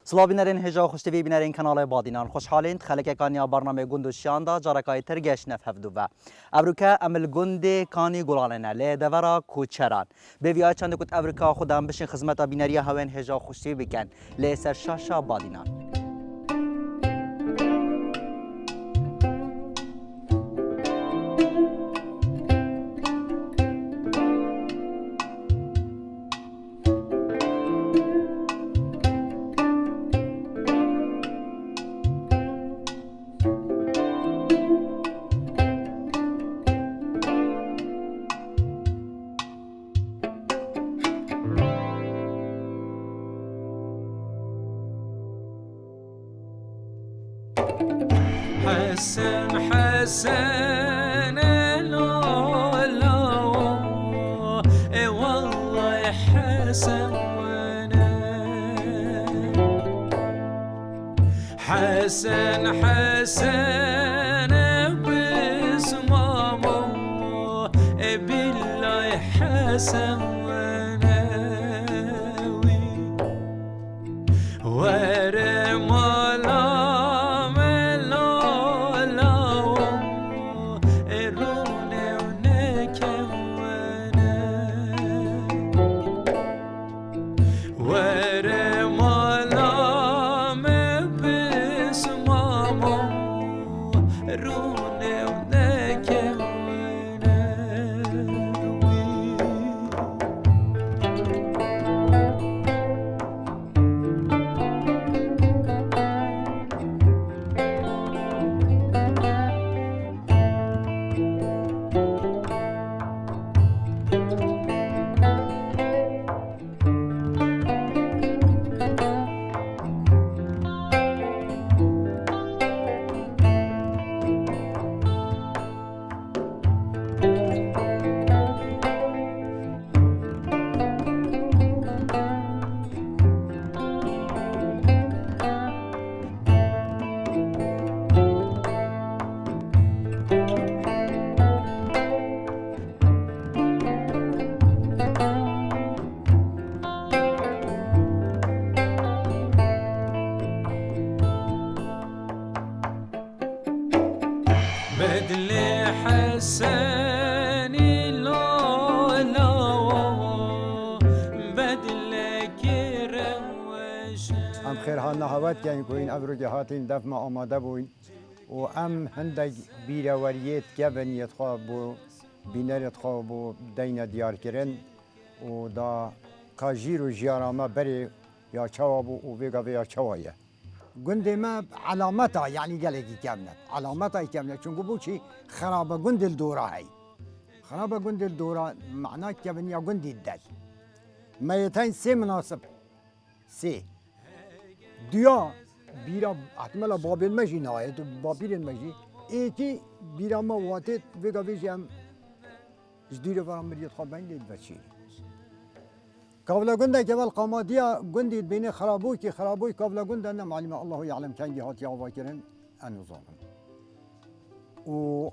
سلام بینرین هجا خوشتوی بینرین کانال بادینان خوشحالین خلک کانیا برنامه گند شیاندا جارکای ترگش نفهفدو و ابروکا عمل گند کانی گلانه ل دورا کوچران به ویا چند کت ابروکا خودم بشین خدمت بینری هاون هجا خوشتوی بکن ل سر شاشا بادینان حسن حسن لا لا اي والله حسن وانا حسن حسن بس ماما بالله حسن وانا ورمالا بدل حسني لا لا بدل كروش ام خیر ها نهایت کن کوین ابرو جهاتین دف ما آماده بوین و ام هندگ بیروریت گبنیت خواه بو بینرت خواه بو دین دیار کرن و دا کاجیر و جیارامه بری یا چوا بو و ویگا ویا چوایه گنده ما علامتا یعنی گلگی کمنه علامتا کمنه چونکه بو چی خراب گند الدوره هی خراب گند الدوره معناه کبن یا گندی دد میتین سه مناسب سه دیا بیرا احتمالا بابل مجی نهایت بابیل مجی ایکی بیرا ما واتت وگا ویجم جدیر فرام مریت خواب بین دید بچی کابلا گنده که ول قامادیا گندید بین خرابوی که خرابوی کابلا گنده نه معلومه الله یعلم کنگی هاتی آوا کرن انوزانم و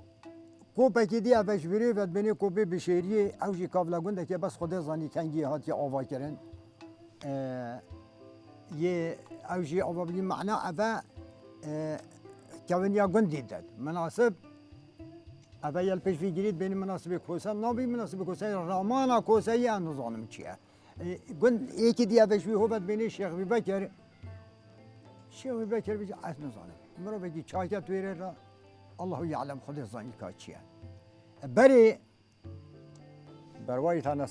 کوپه که دی افش بری و بین کوپه بشیری اوجی کابلا گنده که بس خود زانی کنگی هاتی آوا کرن یه اوجی آوا بگیم معنا افا کونیا گندید داد مناسب افا یل پیش گیرید بین مناسب کوسه نابی مناسب کوسه رامانا کوسه یه انوزانم چیه گند یکی دیگه بهش می‌خواد بینی شیخ بکر بیچ از نزانه مرا بگی چاکت ویره را الله یعلم خود زانی که چیه بری بروای تانا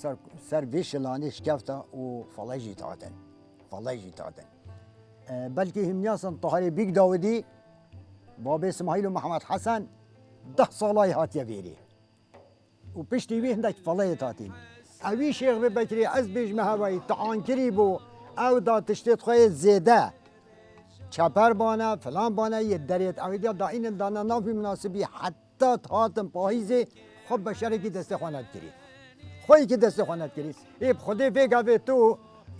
سر ویش لانش کفتا و فلاجی تادن بلکه همیاسن طهاری بیگ داودی باب اسماعیل و محمد حسن 10 سالای هاتیه بیری و پشتی وی هندک فلای تاتین اوی شیخ بکری از بیش مهوایی تعانکری بو او دا تشتیت خواه زیده چپر بانه فلان بانه یه دریت اوی دا این دانا نافی مناسبی حتی تاتم پاهیزه خب بشره کی دست خواند کری خوی که دست خواند کری ایب خوده فیگه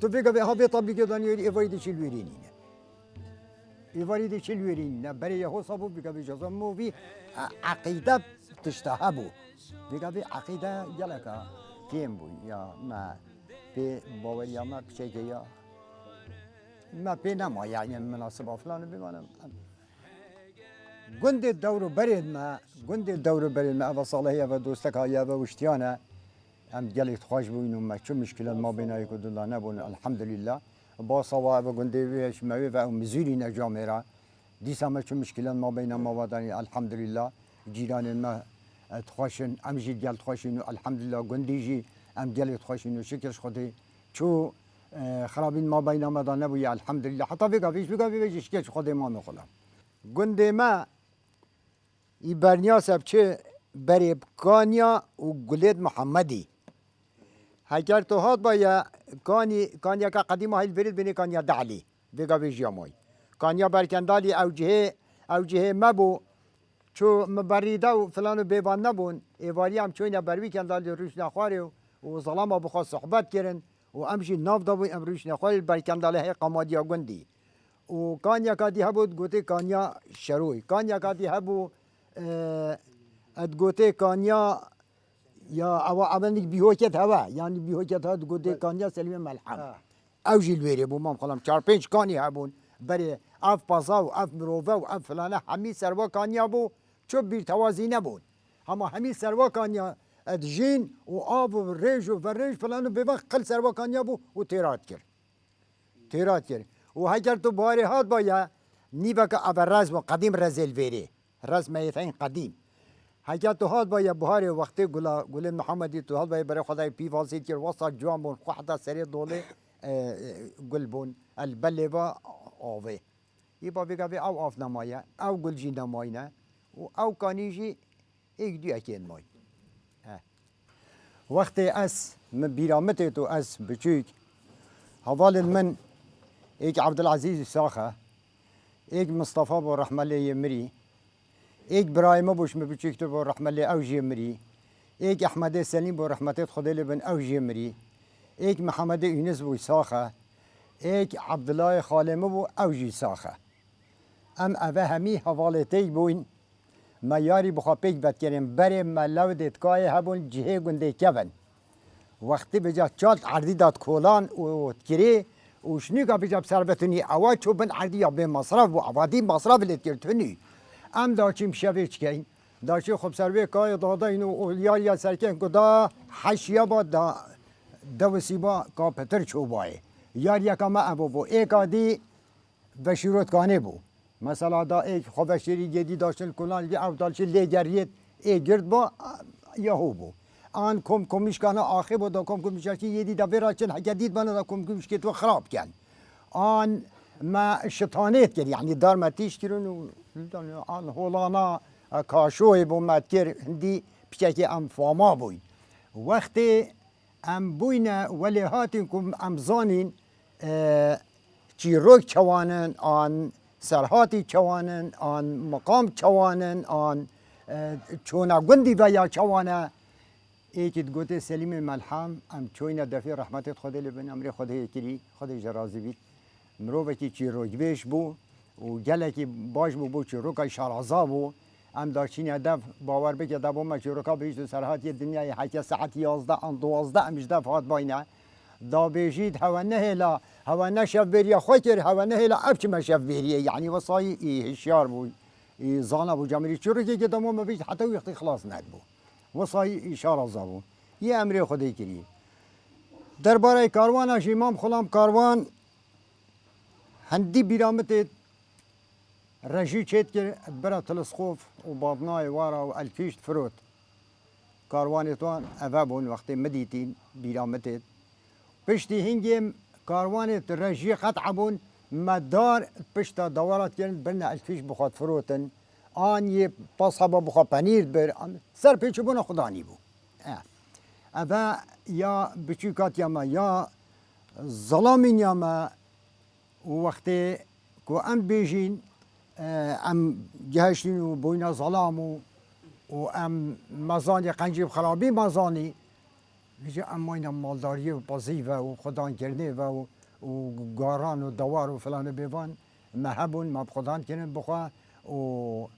تو فیگه ها بی طبی که دانیوری ایوایی دی چیل ویرینینه ایواری دی چیل ویرینینه برای یهو صابو بگه بی جزا مووی عقیده تشتها بو بگه بی عقیده گلکه کیم بو یا ما به باور یا ما کچه یا ما بينما يعني مناسبة فلان بمعنى قند الدور برد ما قند الدور برد ما أبا صالحية ودوستك هيا واشتيانا هم جلت خواش بوينو ما شو مشكلة ما بينا يكود الله نبون الحمد لله باصوا وقند ويش ما ويفا ومزوري نجامرة دي سما شو مشكلة ما بينا ما وداني الحمد لله جيران ما تخاشن أم جي جل تخاشن الحمد لله قنديجي أم جل تخاشن شكرش خدي شو خرابين ما بين ما دان نبوي الحمد لله حتى في شكرش خدي ما نخلا قند ما يبرنيا سبچه بريب كانيا وقليد محمدي هكر تو هات بايا كانيا كقديمة هاي البريد بني كانيا دعلي بيقا بيجي موي كانيا بركندالي او جهه مبو شو مبريده وفلان بيبان نبون ايوالي هم چوينا بروي كندالي روش نخواري وظلام بخوا صحبت كرن وامشي ناف دابو ام روش نخواري بركندالي هاي قماديا قندي وكانيا كادي هبو تقوتي كانيا شروي كانيا كادي هبو تقوتي كانيا يا او عملنك بيهوكت هوا يعني بيهوكت هوا تقوتي كانيا سليم ملحم او جي الويري بو مام خلام 4-5 كاني هبون بري اف بازا و اف مروفا و اف فلانه همي سروا كانيا بو چو بير توازي نبود هما همي سروا كانيا ادجين و آب و ريج و فريج فلانه بوقت قل سروا كانيا بو و تيرات كر و هكر تو باري هات بايا نيبك ابا رزم قديم رزل فيري رزم يثين قديم هكر تو هات بايا بهاري وقتي قول محمدي تو هات بايا بري خداي بي فالسيت كر وسط جوامون وحده سري دولي قلبون البلبا آوه يبقى بيقى او آف نمايا او قلجي نماينا او كانيجي ايك دي اكين ماي وقت اس من بيرامتي تو اس بچوك هوال من ايك عبد العزيز ساخه ايك مصطفى بو رحمه الله يمري ايك برايم بوش مبچوك تو بو رحمه الله او يمري ايك احمد سليم بو رحمه خدي بن او يمري ايك محمد يونس بو ساخه ايك عبد الله خالمه بو اوجي ساخه ام اوه همي حوالتي بوين ما ياري بخابيك بتكرم بري ما لودت كاي هبون جهه گنده كبن وقتی بجا چالت عردي داد كولان و تكري وشنو كا بجا بسربتني اوا چو بن عردي يا بين مصرف و عوادي مصرف اللي تكرتني ام داچيم شويچ كاين داچي خب سروي كاي دادا انو يا سركن كدا حشيا با دو سيبا کا پتر چوبای یار یکم ابو بو ایک آدی بشیرت کانه بو مثلا دا ایک خوبشیری گدی داشتن کلان دی او دالش لیگریت ای گرد با یهو بو آن کمیش کانه آخه بو دا کمیشی یدی دا براچن حجدید بنا دا کمیش که تو خراب کن آن ما شیطانیت کرد یعنی دار ما تیش کرن و آن هولانا کاشوی بو متکر هندی پیچکی ام فاما بوی وقتی ام بوینا ولی هاتینکم ام زانین چیروک چوانن آن سرهاتی چوانن آن مقام چوانن آن چونا گندی و یا چوانه ایکید گوته سلیم ملحم ام چوینا دفی رحمت خدا لبن امری خدا کری خدا جرازی بید مروه کی چیروک بیش بو و گله کی باش بو چیروک شارازا بو ام داشتین هدف باور بکه دبو ما چیروکا بیش سرهاتی دنیای 8 ساعت 11 آن 12 امش دفعات باینه دا بيجيد هوا نهلا هوا نشف بريا خطر هوا نهلا ابش ما شف بريا يعني وصاي هشيار بو زانا بو جمري شركه كده ما بيجي حتى وقت خلاص ندبو وصاي اشاره زبو يا امري خدي كري درباره كاروان امام خلام كاروان هندي بيرامت رجي چيت كر برا تلسخوف وبابناي ورا والفيشت فروت كاروانتوان افابون وقت مديتين بيرامت پشتی هنگیم کاروانت رژی قطع بون مدار پشت دوارات کردن برنا الفیش بخواد فروتن آن یه پاس هبا بخواد پنیر بر سر پیچ بون خدانی بو اما یا بچوکات یا ما یا ظلامین یا ما وقتی که ام بیجین ام جهشتین و بوینا ظلامو و ام مزانی قنجیب خرابی مزانی میشه اما اینا مالداری و بازی و خدان کرده و گاران و دوار و فلان بیوان محبون ما خدان کردن بخوا و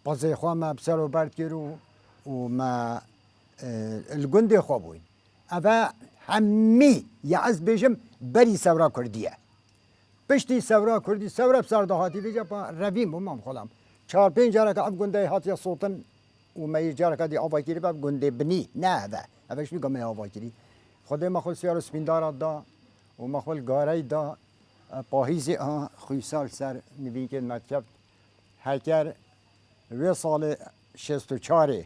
بازی خواه ما بسر و برد کرد و ما الگنده خواه بوین اما همی یا از بیشم بری سورا کردیه پشتی سورا کردی سورا بسر دهاتی بیجا پا رویم بمام خودم 4-5 جاره که اب گنده هاتی صوتن و می جاره که دی آوا کری باب گنده بنی نه ده اوش میگم می آوا کری خود ما خود سیار سپیندار دا و ما خود گاره دا پاهیزی خوی سال سر نبین که مطلب هکر و سال 64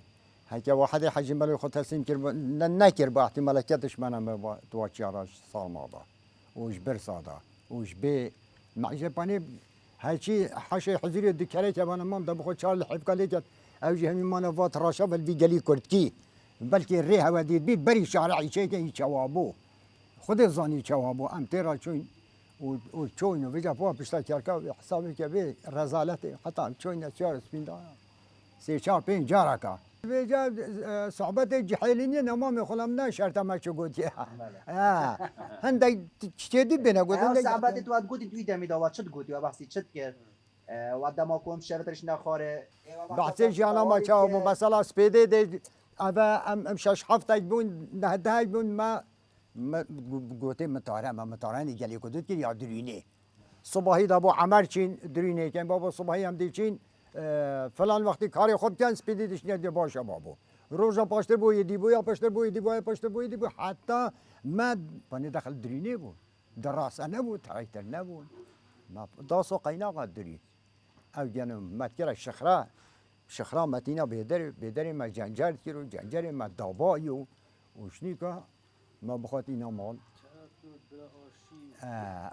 هکر واحد حجم بلوی خود تسلیم کرد نکر با احتمال کتش منم با تو 4 سال مادا وش برسادا وش به معیشه پانی هرچی حشه حضوری دکره که من مام دبخو 4 لحب کلی کرد اوجی همین من وات راشا بل گلی کرد کی بلکه ریه و دید بید بری شارعی چه که این چوابو خود زانی چوابو ام تیرا چون و چون و وجا پا پشتا کرکا حسابی که به رزالت حتی چون 4 سپین دا 3-4-5 جارا کا وجا صحبت جحیلینی نمام خلم نه شرط ما چو گوتی هندای چیدی بنا گوتی صحبت تو اد گوتی توی دمی دا چت گوتی و بحثی چت کرد و دما کوم شرطش نخوره بحثی جانا ما چاو مثلا سپیده دی اوا ام 6-7 بون 10 بون ما گوتی متارانی گلی کدوت کی یا درینه صبحی دا با عمر چین درینه کن بابا صبحی هم دی چین فلان وقتی کاری خود کن سپیدی دشنی دی باشه بابا روزا پاشتر بوی دی بویا پاشتر بوی دی بویا پاشتر بوی دی بوی حتی ما پنی داخل درینه بود دراسه نبود تغییر نبود ما داسو قینا دری او جنم متکر شخرا متینا بدر ما جنجر کیرو جنجر ما دابایو وشنی که ما بخواد اینا مال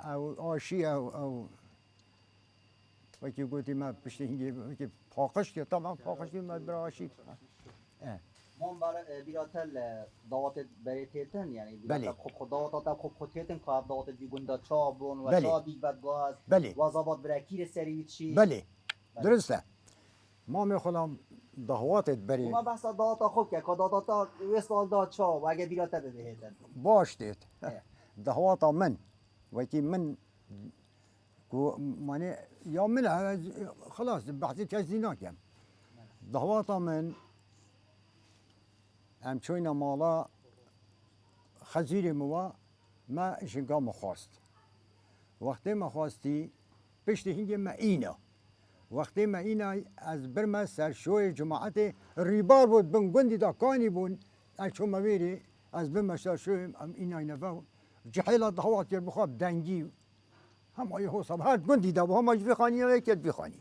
او آشی او وکی گویی ما پشت اینگه وکی پاکش که تمام پاکش ما برای آشی مام برای بیراتل دعوت برای تیتن یعنی بله خوب دعوت تا خوب تیتن که دعوت بیگوندا چابون و بله. چابی بدگاز بله و زباد برای کیر سری چی بله درسته ما میخوام دعوتت بری ما بحث دعوت خوب که دعوت تا وسال دا چاب و اگه بیراتل بهتن باش دید دعوت من وکی من کو معنی یا من خلاص بحثی کسی نکم دعوت من ام چوینا مالا خزیر موا ما شنگا مخواست وقتی مخواستی پشت هنگی ما اینا وقتی ما اینا از برما سرشوی جماعت ریبار بود بن گندی دا کانی بون از چون مویری از برما سرشوی ام اینا نفو جحیل دعوت کرد بخواب دنگی هم آیه حساب هر گندی دا هم آج بخانی و یکی بخانی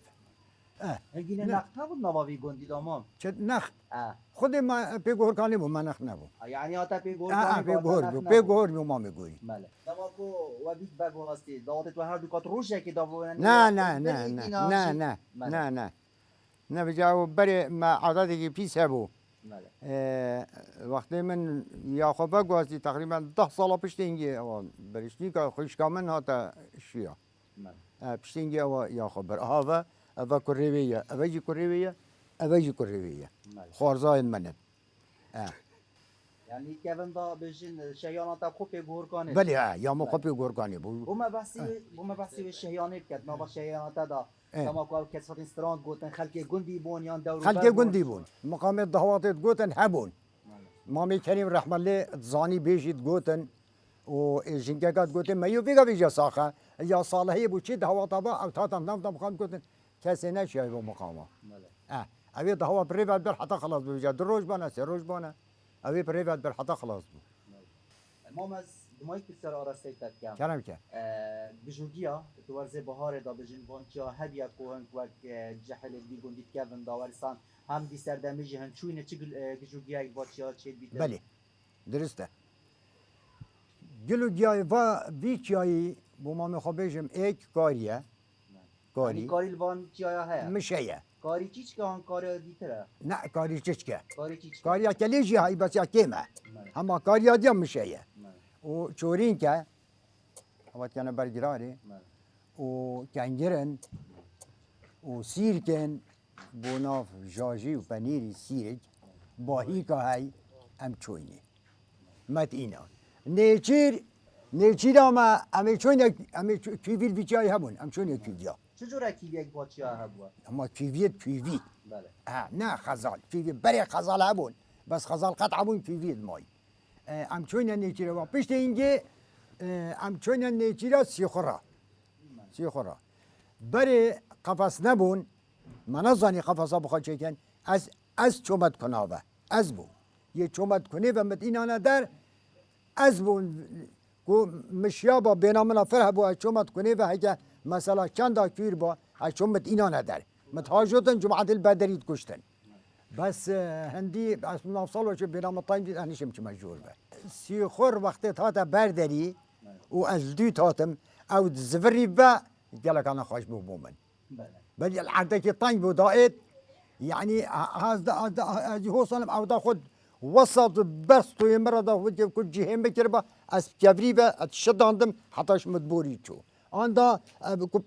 هرگینه نخت نبود نواوی گندی دامام چه نخت خود ما پیگور کانی بود من نخت نبود یعنی آتا پیگور پیگور بود ما میگویی بله دما کو و بیت بگو هستی دعوت و هر دو کات روشه که داوون نه نه نه نه نه نه نه نه نه بجاو بری ما عادتی که پیش هبو وقتی من یا خب بگواستی تقریبا 10 سال پیش اینگه برشنی که خوشکامن هاتا شیا پیش اینگه یا خب بر آوا اوه کریویه اوه کریویه اوه کریویه خورزای منن یعنی که وندا بجین شیاناتا خوب گورکانه بله یا ما خوب گورکانه بود بوم بحثی شیانه کرد ما با شیاناتا دا تما کو کسات استراند گوتن خلک گندی بون یا دور خلک گندی بون مقام دعوات گوتن هبون ما میکنیم رحم الله زانی بیشید گوتن و جنگات گوتن میو بیگا بیجا ساخه یا صالحی بود چی دعوات با او تاتم نام مقام گوتن کسی نشیه با مقامه اوی دعوات پریوت بر حتی خلاص بیجا دروج بانه سه روز بانه اوی پریوت بر حتی خلاص بود ما از دمای کسر آراسته کم کرم که بجوگیا تو ورزه بهار دا بجن وانچا هدیا کوهن وک جحل بیگون دیت کردن داورستان هم دی سردمیجی هم چوینه چه بجوگیا یک بچیا چه بیت بله درسته گلوگیای و بیچایی بو ما میخوابیجم یک کاریه کاری الوان چیا هست میشه کاری چیچ که آن کاری دیتره نه کاری چیچکه کاری چیچ کاری اکلیجی هایی بس یکیمه اما کاری آدیم میشه و چورین که وقت کنه برگراری و کنگرن و سیرکن بوناف جاجی و پنیری سیرک باهی که های ام چوینی مت اینا نیچیر اما امی چوینه امی کیویل بیچای همون ام چوینه کیویا چجوره کیوی یک بچیا هبوا اما کیویت کیوی بله نه خزال کیوی بری خزال همون بس خزال قطع همون کیویت مای ام چوینه نیچیره و پشت اینگه ام چوینه نیچیره سیخورا سی خورا بری قفص نبون من نزانی قفصا بخواد چکن از چومت کناوه از بو یه چومت کنی و مت اینا در از بون گو مشیابا بینامنا فرح بو از چومت کنی و هگه مثلا چند کیر با از چومت اینا ندر متهاجدن جمعه البدرید کشتن بس هندی از نفسال وچه بینام تایم دید انیشم چه مجبور به سی خور وقتی تا برداری و از دو تاتم او زفری با گلک انا خوش بو من بل العردك طيب ودائت يعني هذا هو صنم او دا خود وسط بس تو مره دا خود كل جهه بكربا از جبريبه اتشد عندم حتىش مدبوري شو اندا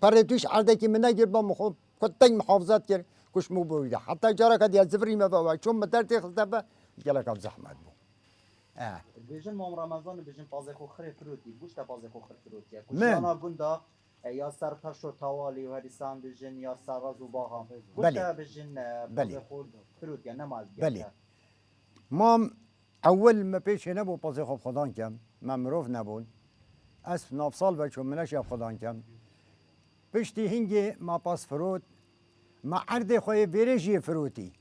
پرتوش عردك من نگير با مخو كتن محافظات كر كش مو بوريده حتى جرى قد يزفري ما با شو مدرت خطبه جلك زحمت بو بیشتر مام رمضان بیشتر پازه خو خری فروتی گوشت پازه خو خری فروتی من. کشانا گندا یا سر پرش و توالی و هریسان بیشتر یا سراز و باغ بله. گوشت بیشتر بله. پازه خو فروتی نماز بله. مام اول ما پیش نبو پازه خوب خدان کم من مروف نبون از نفسال و چون منش خدان کم پشتی هنگی ما پاس فرود ما عرض خوی بیرجی فروتی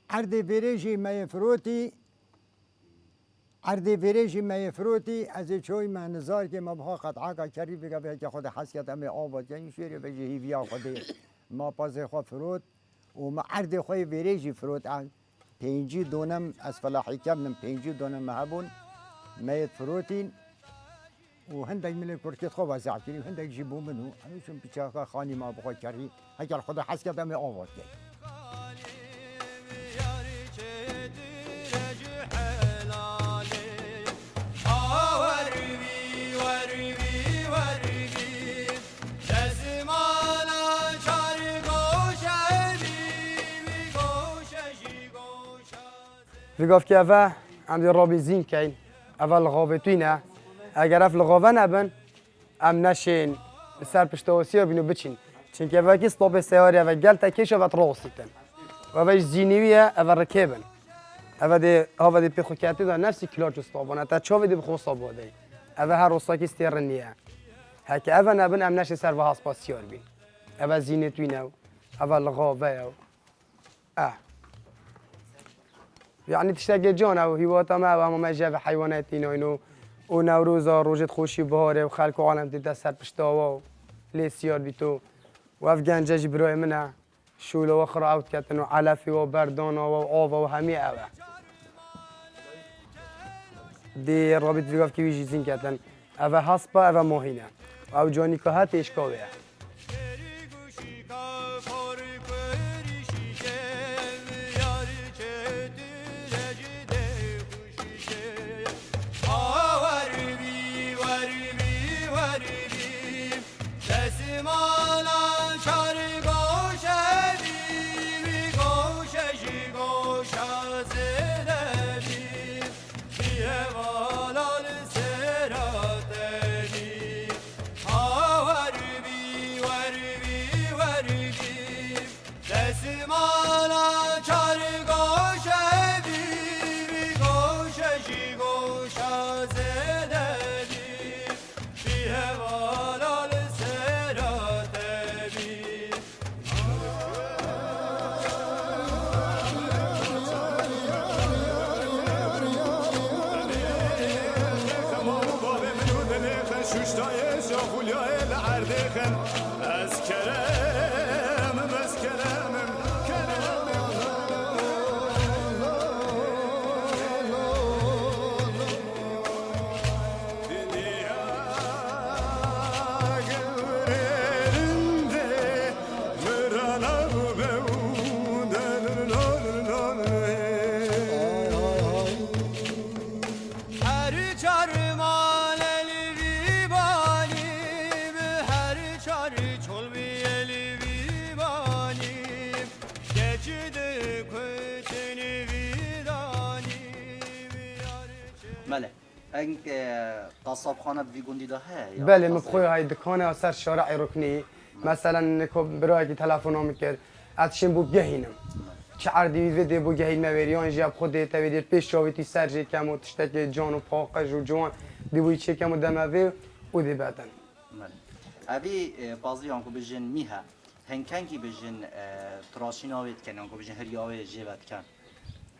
عرض بیرجی ما فروتی عرض بیرجی ما فروتی از چوی من نزار که ما بها قطعا کا کری بگه که خود حسیت همه آباد یعنی شیری به جهیویا خودی ما پاس خو فرود و ما عرض خوی بیرجی فرود پنجی دونم از فلاحی کم پنجی دونم مهبون میت فروتین و هندک ملی کرکت خوب از عقلی هندک جیبو منو همیشون پیچه خانی ما بخواد کردی اگر خدا حس کرد همه آواد کرد في قف كافة عندي رابي زين كاين أفا الغابتوينة أجر أف الغابة نبن أم نشين سر بشتوسير بينو بتشين چون كافة كي ستوب السيارة أفا قالت كيش أفا تروسيتن وأفا زينيوية أفا ركبن أفا دي بخو كاتي دا نفسي كلاج ستوبان أتا تشوفي دي بخو صابو دي أفا هروسا كي ستيرنية هكا أفا نبن أم نشين سر وها سباسيار بين أفا زينتوينة أفا الغابة يعني تشتاق جون او هواتا ما ما جاب حيوانات اینو و نوروزا روجت خوشی بهاره و خلق عالم دیده سر پشتاوا لی سیار بیتو و افغان جاجی برای منه شول و اخرى اوت کتن و علفی و بردان و آوا و همه اوه دی رابط ویگاف که ویجی زین کتن اوه حسبا اوه ماهینه او جانی که هات اشکاوه بله این قصاب خانه بی گندی ده هست بله مبخوی های دکانه سر شارع رکنی مثلا نکو برای که تلفن هم کرد اتشین بو گهینم چه عردی ویده بو گهین موریان جاب خود تودیر پیش شاویتی سر جی کم و تشتک جان و پاقش و جوان دی بوی چه کم و دموی و دی بدن اوی بازی آنکو بجن میها هنکنگی بجن تراشین آوید کن آنکو بجن هری آوید جیبت کن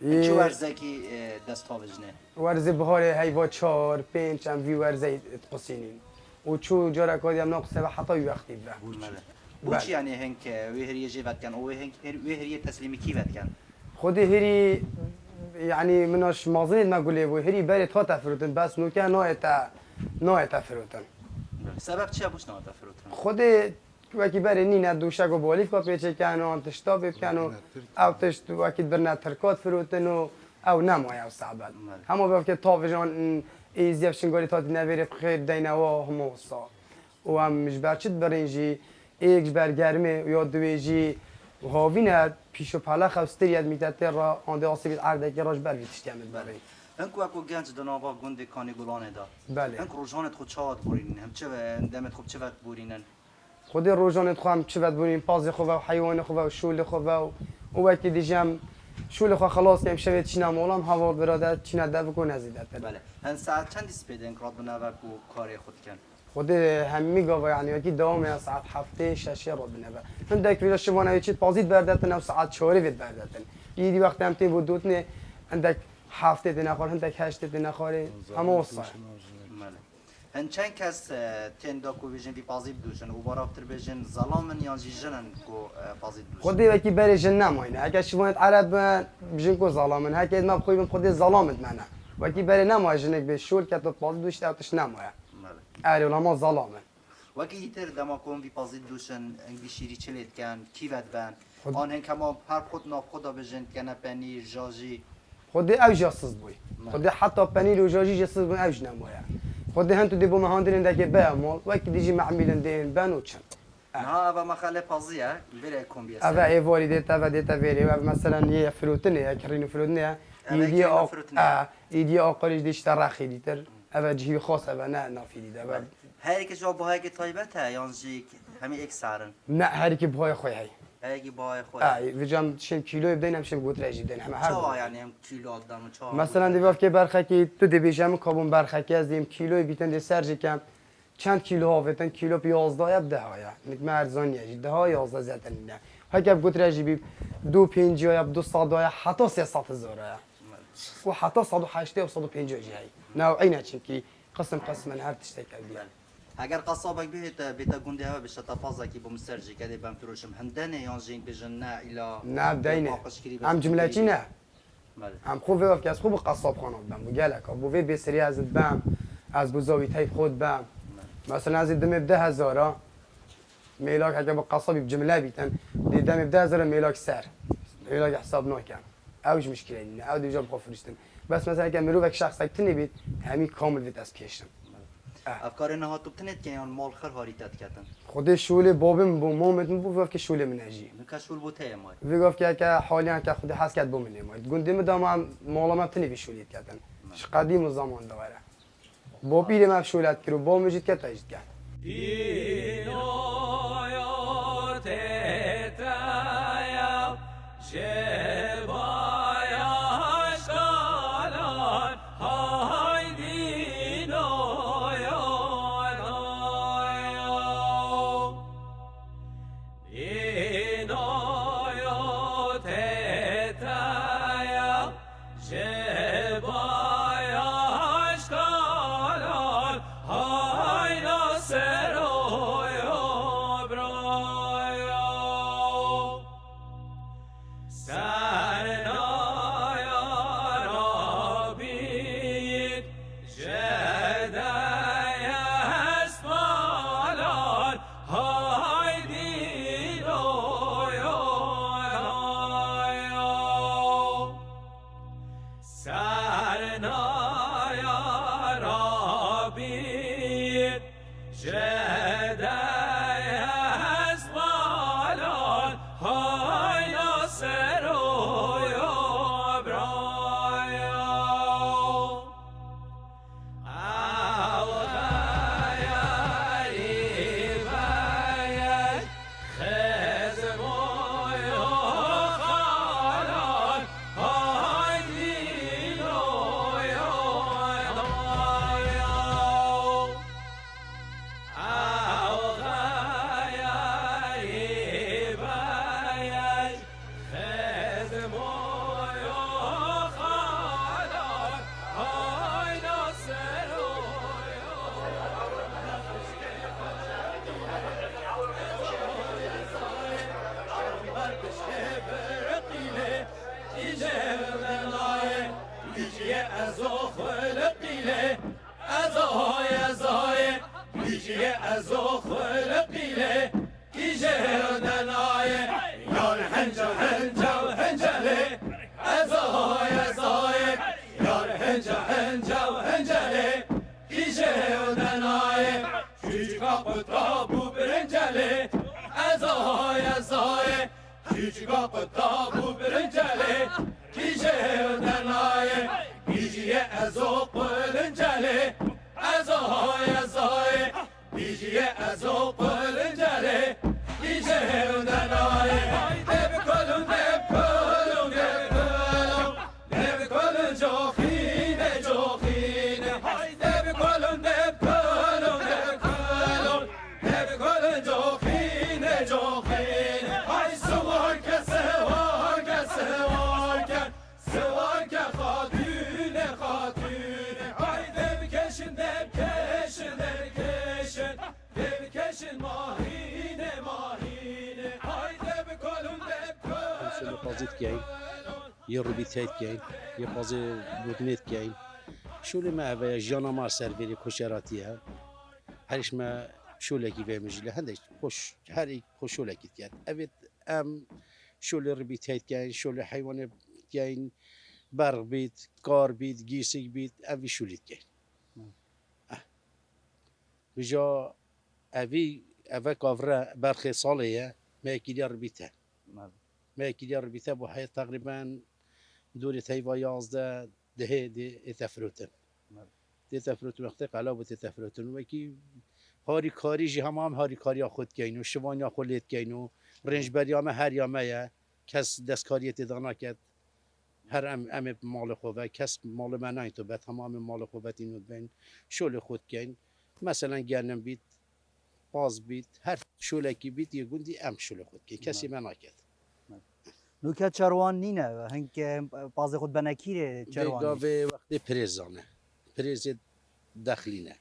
چه ورزکی دست ها بجنه ورزه بهاره هیوا 4 5 ام وی ورزه تقسینین و چو جارا کادی ام ناقصه و حتی وقتی به بوچ یعنی هنک وی هری جیبت کن او هنک وی هری تسلیمی کی بد کن خود هری يعني مناش مازنين ما قولي بو هري باري تفوت فروتن بس نو كان نوع فروتن سبب چه بوش نه تفروتن خود وکی باري نينا دوشا کو بوليف کو بيچه كانو تشتاب كانو او تشت وکی برنا تركات فروتن او نمو او صعبه همو بف که تاوجان ایزیف شنگاری تات نویر خیر دینوا همو صا و هم مش برچت برنجی ایک برگرمه یا دویجی و هاوینه پیش و پلا خوستریت میتته را آنده آسیبید عرده که راش بر ویتشتی همت برای هنکو اکو گنج دنابا گنده کانی گلانه دا بله هنکو روزانت خود چاد بورینن هم چه دمت خوب چه وقت بورینن خود روزانت خواهم چه وقت بورین پاز خوبه و حیوان خوبه و شول خوبه و وقتی دیجم شول خواه خلاص کم شوید چینا مولام هوا براده چینا ده بکن نزیدت بله هن ساعت چند سپیده انکراد بنابر کو کاری خود کن خود همی گاوا يعني وقتی دوام ساعت هفته شش رو بنبه عندك ویلا شبانه یه چیز پازید بردتن او ساعت 4 وید بردتن یدی وقت هم تی بودوت نه عندك هفته دنخوار عندك 8 دنخواره همه وصل بله هن چند کس تن دا کو ویژن بی پازید دوشن و بارافتر بجن ظلامن یا جیجنن کو پازید دوشن خود وقتی بری جن نماینه اگه شبانه عرب بجن کو ظلامن هک ما بخویم خود ظلامت منه وقتی بری نماینه به شول که تو پاز دوشت اوتش نماینه آره ولی ما ظلامه وکی تر دما کن بی پازید دوشن انگی شیری چلیت کن کی ود بن آن هن کما هر خود ناف خدا بجن کنه پنیر جاجی خود اوج جاسوس بوی خود حتی پنیر و جاجی جاسوس بوی اوج نماینه خود هن تو دیبو مهاندرین دکه به مال وقتی دیجی معمیلن دین بنو چن نه اما مخاله پازیه بره کن بیست اوه ای واریده تا دیتا ویری و مثلا یه فروتنه یا کرینو فروتنه ایدی آقایش دیشتر رخی دیتر اوه جهی خاص اوه نه نافیدیده هر یک جا باهای که تایبته یانجی همین یک سرن نه هر کی بهای خوی هی هر کی باهای خود ویجام شم کیلو بدین هم شم گوترجی بدین همه هر چا یعنی هم کیلو آدم چا مثلا دیواف که برخکی تو دی بیجام کابون برخکی از دیم کیلو بیتن دی سرج کم چند کیلو هاوتن کیلو 11 یا 10 ها نک مرزانیه 10 ها 11 زدن نه هک گوترجی بی 250 یا 200 یا حتی 300 هزار و حتی 180 و 150 جای نوعینه چکی قسم هر تشتی کردی اگر قصابك بيتا گنده ها بشه تفاضل کی بوم سرجی کدی بام فروشم هندنه یانجین بجن نه الا نه بدینه هم جمله چی نه هم خوب وقت که از خوب قصاب خانه بام بگله که بو به سری از بام از بزاوی تای خود بام مثلا از دم 10000 میلاک اگه با قصابی بجمله بیتن دیدم 10000 میلاک سر میلاک حساب نکن اوج مشکلی نه او دیجا بخو فرستن بس مثلا اگه مرو یک شخص تنی بیت همین کامل ویت از کشتن افکار نه تو بتنید که یان مال خر هاریتت کردن خود شوله بابم بو مامت بو که شوله منجی نکشول بو ته مای ویگفت که حالیان که خود حس کرد بو من مای گنده مدام مالما تنی بشولیت کردن ش قدیم زمان دوره با پیر ما شولت کرد با مجید که تاجید کرد يجي أزو خلقيله يجي دنايه يا الحنجة حنجة وحنجلي أزو يا زايد يا الحنجة حنجة وحنجلي يجي دنايه شيجا قطاب وبرنجلي أزو يا زايد شيجا قطاب وبرنجلي يجي دنايه يجي أزو برنجلي أزو يا زايد يجي أزو برنجلي يجي دنايه دب كلون دب كلون دب كلون دب كلون جوخينه جوخينه دب كلون دب كلون دب كلون دب كلون جوخينه جوخينه هاي سواك سواك سواك سواك خاتونه خاتونه هاي دب كشن دب كشن دب كشن دب كشن ماهينه ماهينه هاي دب كلون دب شو كلون بازيت كاين يربيتات كاين يبازي بوتنيت كاين شو اللي ما هذا جانا ما سيرفيري كوشراتيها هريش ما شو لكي في مجله هندش خوش هري خوش لكي كان ابيت ام شو اللي ربيتات كاين شو اللي حيوان كاين برغ بيت كار بيت جيسك بيت ابي شو اللي كاين بجا ابي كافرا برخي صاليه ما كيدي ربيتها ما كيدي ربيتها بو هي تقريبا دوري تايفا 11 دي تفروتن دي تفروتن وقتی قلاب دي تفروتن وکی هاری کاری جی هم هاری کاری خود کینو شوانی خودت کینو رنج بریام هر یامه کس دستکاریت دانا کرد هر ام مال خوبه کس مال من نه تو به تمام مال خوبت اینو بین شول خود کین مثلا گرنم بیت باز بیت هر شولکی بیت یه گوندی ام شول خود کین کسی من نکرد نوکه چروان نینه هنگ باز خود بنکیره چروان دیگه وقتی پریزانه پریز داخلینه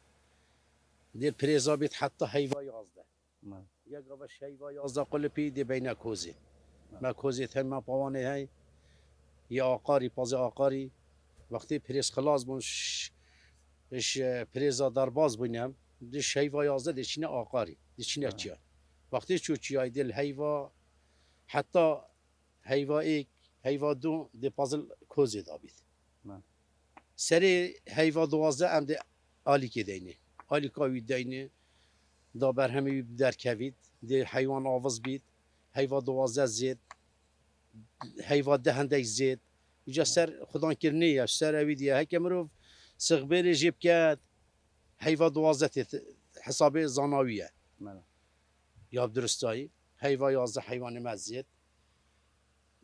دل پریزا بیت حتی حیوا 11 یک گاوش حیوا 11 قل پی دی بین کوزی ما کوزی تم پوانه های یا آقاری پاز آقاری وقتی پریز خلاص بونش اش پریزا در باز بونم دیش حیوا 11 دیشینه آقاری دیشینه چیا وقتی چو چیای دل حیوا حتی حیوا یک حیوا دو دی پازل کوزی دابید سری حیوا 12 ام دی آلی که دینه آلی کاوی دینه دا بر همی در کوید دی حیوان آواز بید حیوا 12 زید حیوا دهنده زید اینجا سر خدا کرنیه سر اوی دیه هک مرو سغبیر جیب کرد حیوا 12 حساب زاناویه یا درستایی حیوا 11 حیوان مزید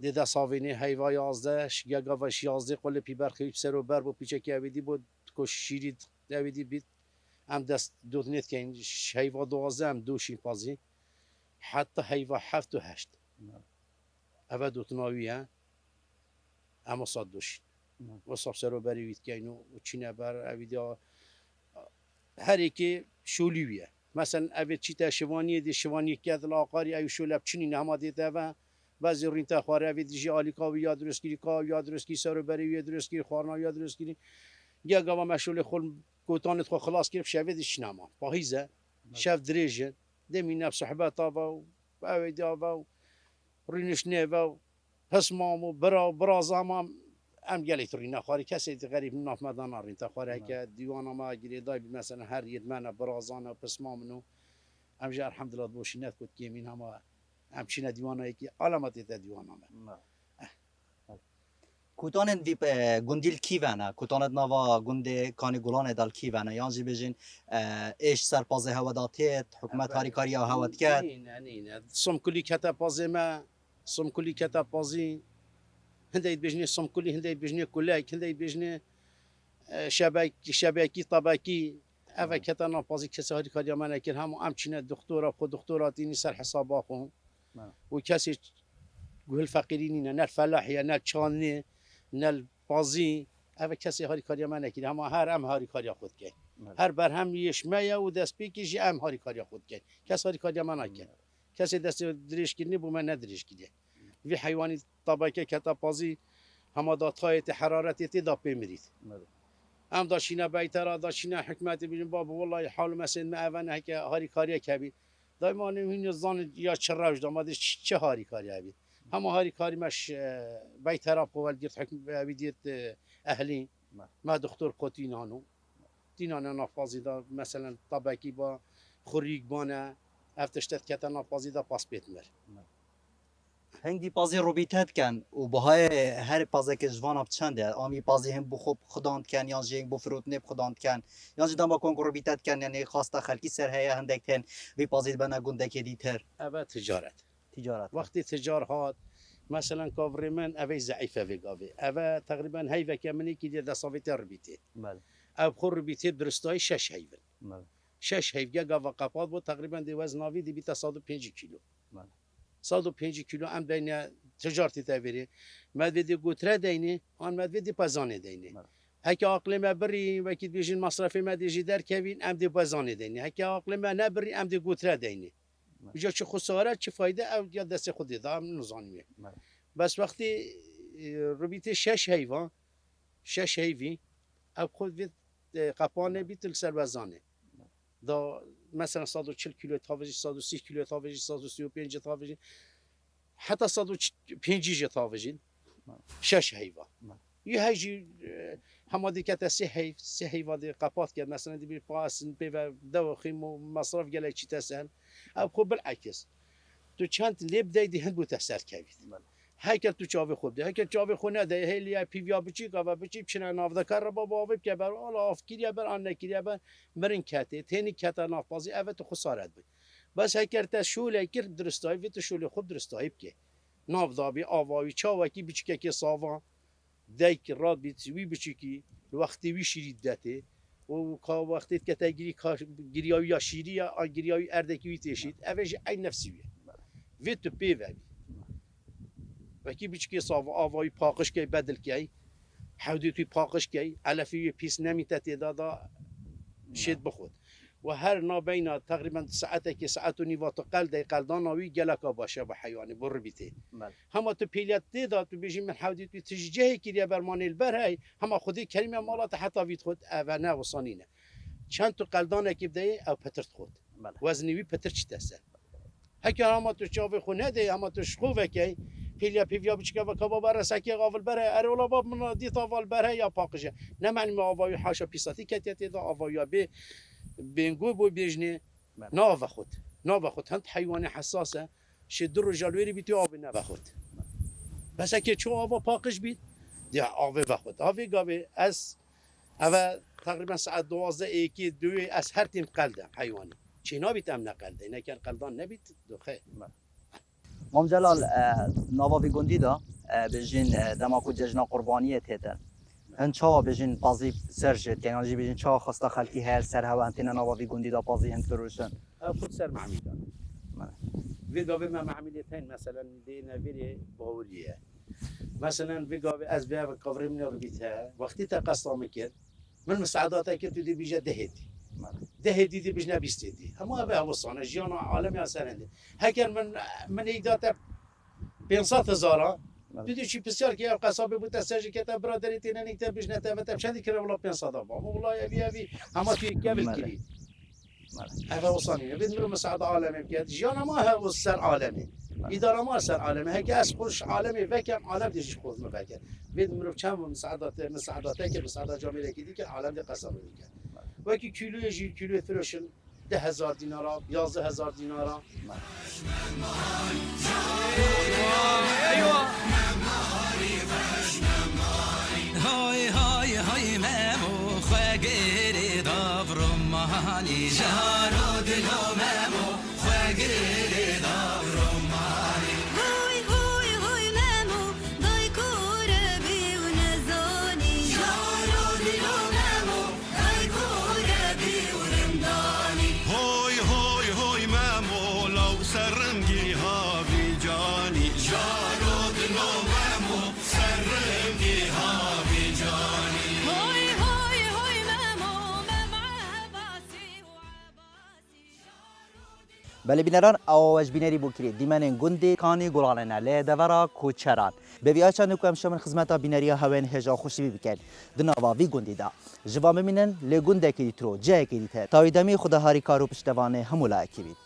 دیده ساوینی حیوا 11 شگه گاوش 11 قل پی برخیب سر و بر با پیچه که اویدی بود کش شیرید اویدی بید هم دست دوتنیت که این حیوا 12 هم دوشین پازی حتی حیوا 7 و 8 اوه دوتناوی ها اما صد دوشین و صاف سر و بری وید که اینو و چینه بر اویدی هر یکی شولیویه مثلا اوید چی تا شوانیه دی شوانی که دل آقاری اوی شولب چینی همه دیده و بعضی رین تا خواره اوید دیجی آلیکاوی یا درستگیری کاوی یا درستگیری سر و بری یا درستگیری خوارنا یا درستگیری یا گاوا مشغول خل کوتانت خو خلاص کرد شوید شنما پاهیزه شف دریجه دمی نفس صحبت آوا و اوید آوا رینش نه و حسمامو برا زمان ام گلیت رین خواری کسی غریب ناف مدان رین تا خواره که دیوانا ما گیری دای مثلا هر ید من برازان و پسمامنو ام جا الحمدلله بوشینت کد که من هم همچین دیوانا یکی علامت دیوانا ما کوتانن وی گندیل کیوانه کوتانت نوا گنده کانی گلان دال کیوانه یانجی بجین ایش سرپاز هواداتیت حکومت هاری کاری هواد کرد نه سم کلی کتا پازه ما سم کلی کتا پازی هندی بجنی سم کلی هندی بجنی کلای هندی بجنی شبکی طباکی اوه کتا نپازی کسی هاری کاری ما نکرد هم چینه دکترا خود دکتراتینی سر حساب آخون و کسی گل فقیرینی نه فلاحی نه چانی نه بازی اوه کسی هاری کاری ما نکرد هم هاری کاری خود کرد هر بر هم یشمه و دست پیکیش هاری کاری خود کرد کسی هاری کاری ما نکرد کسی دست دریش کردنی بو من ندریش کرده وی حیوانی طبقه کتا بازی هم داتایت حرارتی دا پیمرید ام داشینا بیترا داشینا حکمت بین باب والله حال مثلا ما اون که هاری کاری کبی دائما این زان یا چراج داماد چه هاری کاری ابی همه هاری کاری مش بیترا قول گرت حکم بدیت اهلی ما دکتر قطینانو دینانه نافازی دا مثلا طبقی با خوریک بانه افتشتت کتا نافازی دا پاس بیت مر هنگی پازی روبیتت کن و بهای هر پازه که جوان اب چنده آمی پازی هم بخوب خداند کن یا جنگ بفروت نب خداند کن یا جدا با کن روبیتت کن یعنی خواسته خلکی سر هیا هندک تن وی پازی بنا گنده که دیتر اوه تجارت تجارت وقتی تجار هات مثلا کاوری من اوه ضعیفه وگاوه اوه تقریبا هیوه که منی که دیده صافیت ربیته بله او خور ربیته درستای 6 هیون بله 6 هیوگه گاوا قپات بود تقریبا دی وزناوی دی بیتا 105 کیلو بله 105 کیلو ام دینه تجارتی تبری مدویدی گوتره دینه آن مدویدی پزانه دینه بله. هک عقل ما بری وکی بیشین مصرف ما دیجی در کوین ام دی پزانه دینه هک عقل ما نبری ام دی گوتره دینه بجا چه خساره چه فایده او یا دست خودی دام نزانیه بله. بس وقتی ربیت 6 حیوان 6 حیوی او خود وید قپانه بیتل سر وزانه دا مثلا 140 کیلو تاوجی 130 کیلو تاوجی 135 تاوجی حتی 105 تاوجی 6 حیوان یه هیچی همادی که سه حیوان قپات کرد مثلا دی بیر پاس به دو خیم و مصرف گله چی تسن او خوب بالعکس تو چند لب دی هند بو تسر کوید هیکل تو چاوی خوب ده هیکل چاوی خونه ده هیلیا پیویا بچی قوا بچی چنه نافده کار بابا وب که بر الله افکریه بر آن نکریه بر مرن کته تینی کته نافبازی اوه تو خسارت بود بس هیکل تا شوله کرد درستایی و تو شوله خوب درستایی بکه نافدابی آوایی چاوکی بچی که ساوا دیک راد بیتوی بچی کی وقتی وی شیرید دته و کا وقتی که تگیری گریایی یا شیری یا گریایی اردکی وی تشید اوهش این نفسیه وی تو پیوی وکی بیچکی صاف آوای پاکش کی بدل کی حدی توی پاکش کی علفی پیس نمیته تعداد شد بخود و هر نابینا تقریبا ساعته که ساعت و نیوات قلدان ناوی گلکا باشه با حیوانی بر بیته همه تو پیلیت تعداد تو بیشی من حدی توی تشجیه کریه برمانی البرهی همه خودی کریمه مالات حتی وید خود و نه وصانینه چند تو قلدان کی بدهی او پترت خود وزنیوی پتر چی تسه هکی همه تو چاوی خونه ده همه تو شخوه کی پیلیا بچکه و کباب رسکی قافل بره اره ولا باب من دیت آوال بره یا پاکشه نه معنی ما آوای حاشا پیساتی کتیتی دا آوایا به بینگو بو بیجنه ناو خود هند حیوان حساسه شدر و جلویری بیتی آب نه خود بس که چو آوا پاکش بید دی آوه خود آوه گاوه از اول تقریبا ساعت 12 1 2 از هر تیم قلده حیوانی چینا بیت ام نقلده نه که قلدان نبیت دوخه مام جلال نواوی گندی دا بجین دماکو ججنا قربانیت هتن هن چا بجین پازی سرجت که یعنی بجین چا خواسته خلکی هر سر هوا انتینا نواوی گندی دا پازی هند فروشن خود سر معمیدان ویگاوی ما معمیلیتین مثلا دینا ویری باوریه مثلا ویگاوی از بیا و کاوری من رو بیته وقتی تا قصد کرد من مساعداتی که تو دی بیجه دهیدی ده دیدی بیش نبیستیدی اما به وصانه جیان عالمی آسرنده هکر من ایدات 500,000 دیدی چی بسیار که قصابی بود تسجیل که تا برادری تینه نیکته بیش نتوانم چندی کره ولی 500 با والله ابی همه توی قبل کلی هذا وصانه بید مرو مساعد عالمی بیاد جیان ما ها وسر عالمی اداره ما سر عالمی هک از خوش عالمی وکم عالم دیش خود مفکر بید مرو چند مساعداتی که مساعدات جامعه کی دی که عالم دی قصابی دیگه وکی کیلوی فروشن 10,000 دینارا 11,000 دینارا های های های ممو خواگیری دابرم مهانی جارو دلو ممو خواگیری دابرم مهانی هوی هوی هوی ممو دای کوره بی و نزانی جارو دلو ممو دای کوره بی و رمدانی هوی هوی هوی ممو لو سرنگی ها بی جانی جارو دلو ممو سرنگی ها بی جانی هوی هوی هوی ممو ممع عباسی و عباسی بله بینران آواج بینری بکری دیمن گندی کانی گلانه لی دورا کوچران به ویا چند کو امشب خدمت بینری هاون هجا خوشی بکن دنوا وی گندی دا جوام مینن لی گنده کی ترو جه کی ته تاویدمی خدا هاری کارو پشتوانه همولا کی